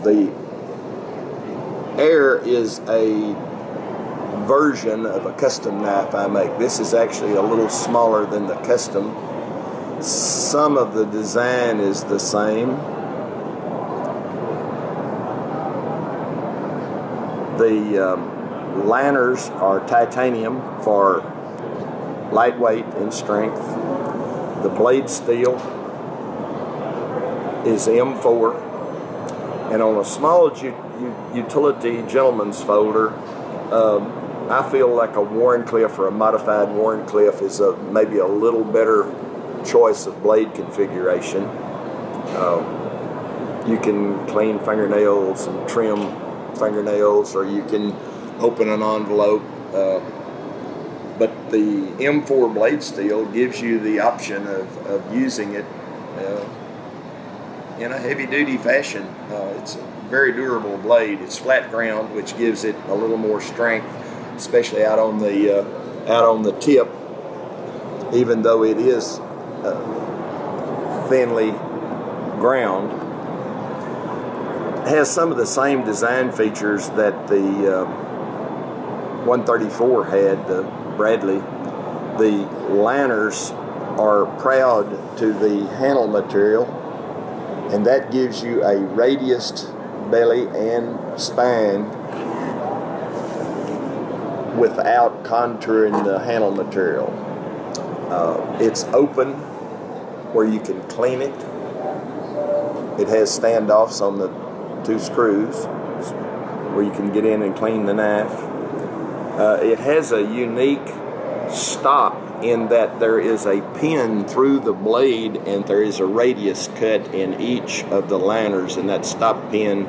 The Air is a version of a custom knife I make. This is actually a little smaller than the custom. Some of the design is the same. The liners are titanium for lightweight and strength. The blade steel is M4. And on a small utility gentleman's folder, I feel like a Wharncliffe or a modified Wharncliffe is maybe a little better choice of blade configuration. You can clean fingernails and trim fingernails, or you can open an envelope. But the M4 blade steel gives you the option of using it in a heavy-duty fashion. It's a very durable blade. It's flat ground, which gives it a little more strength, especially out on the tip. Even though it is thinly ground, it has some of the same design features that the 134 had, the Bradley. The liners are proud to the handle material, and that gives you a radiused belly and spine without contouring the handle material. It's open where you can clean it. It has standoffs on the 2 screws where you can get in and clean the knife. It has a unique stop in that there is a pin through the blade and there is a radius cut in each of the liners, and that stop pin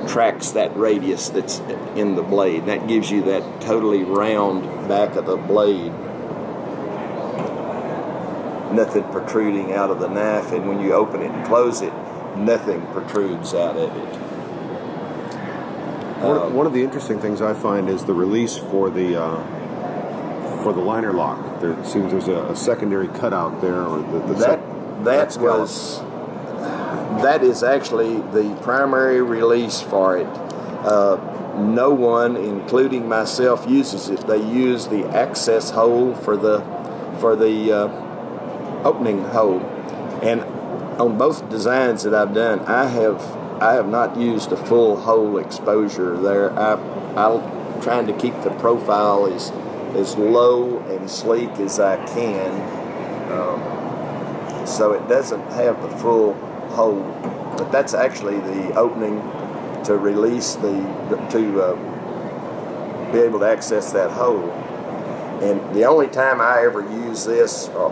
tracks that radius that's in the blade. That gives you that totally round back of the blade. Nothing protruding out of the knife, and when you open it and close it, nothing protrudes out of it. One of the interesting things I find is the release for the liner lock. There seems there's a secondary cutout there, or that is actually the primary release for it. No one, including myself, uses it. They use the access hole for the opening hole. And on both designs that I've done, I have not used a full hole exposure there. I'm trying to keep the profile as low and sleek as I can, so it doesn't have the full hole. But that's actually the opening to release to be able to access that hole. And the only time I ever use this, or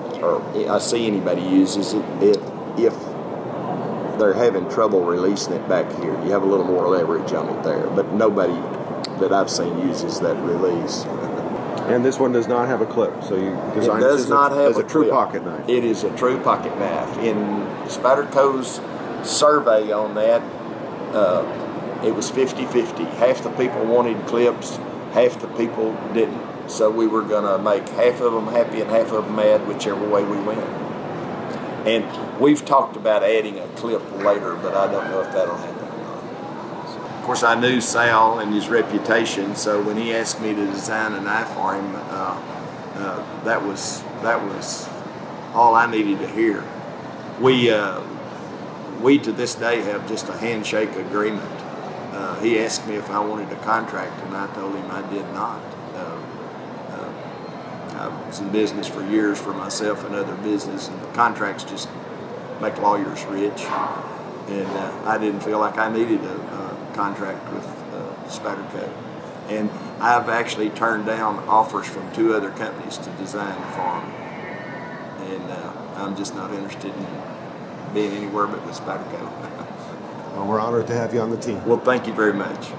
I see anybody uses it, if they're having trouble releasing it back here. You have a little more leverage on it there, but nobody that I've seen uses that release. And this one does not have a clip, so you designed it does not have a true pocket knife. It is a true pocket knife. In Spyderco's survey on that, it was 50-50. Half the people wanted clips, half the people didn't. So we were going to make half of them happy and half of them mad, whichever way we went. And we've talked about adding a clip later, but I don't know if that'll happen or not. Of course, I knew Sal and his reputation, so when he asked me to design a knife for him, that was all I needed to hear. We to this day have just a handshake agreement. He asked me if I wanted a contract, and I told him I did not. I was in business for years for myself and other business, and contracts just make lawyers rich. And I didn't feel like I needed a contract with Spyderco. And I've actually turned down offers from 2 other companies to design for them. And I'm just not interested in being anywhere but with Spyderco. Well, we're honored to have you on the team. Well, thank you very much.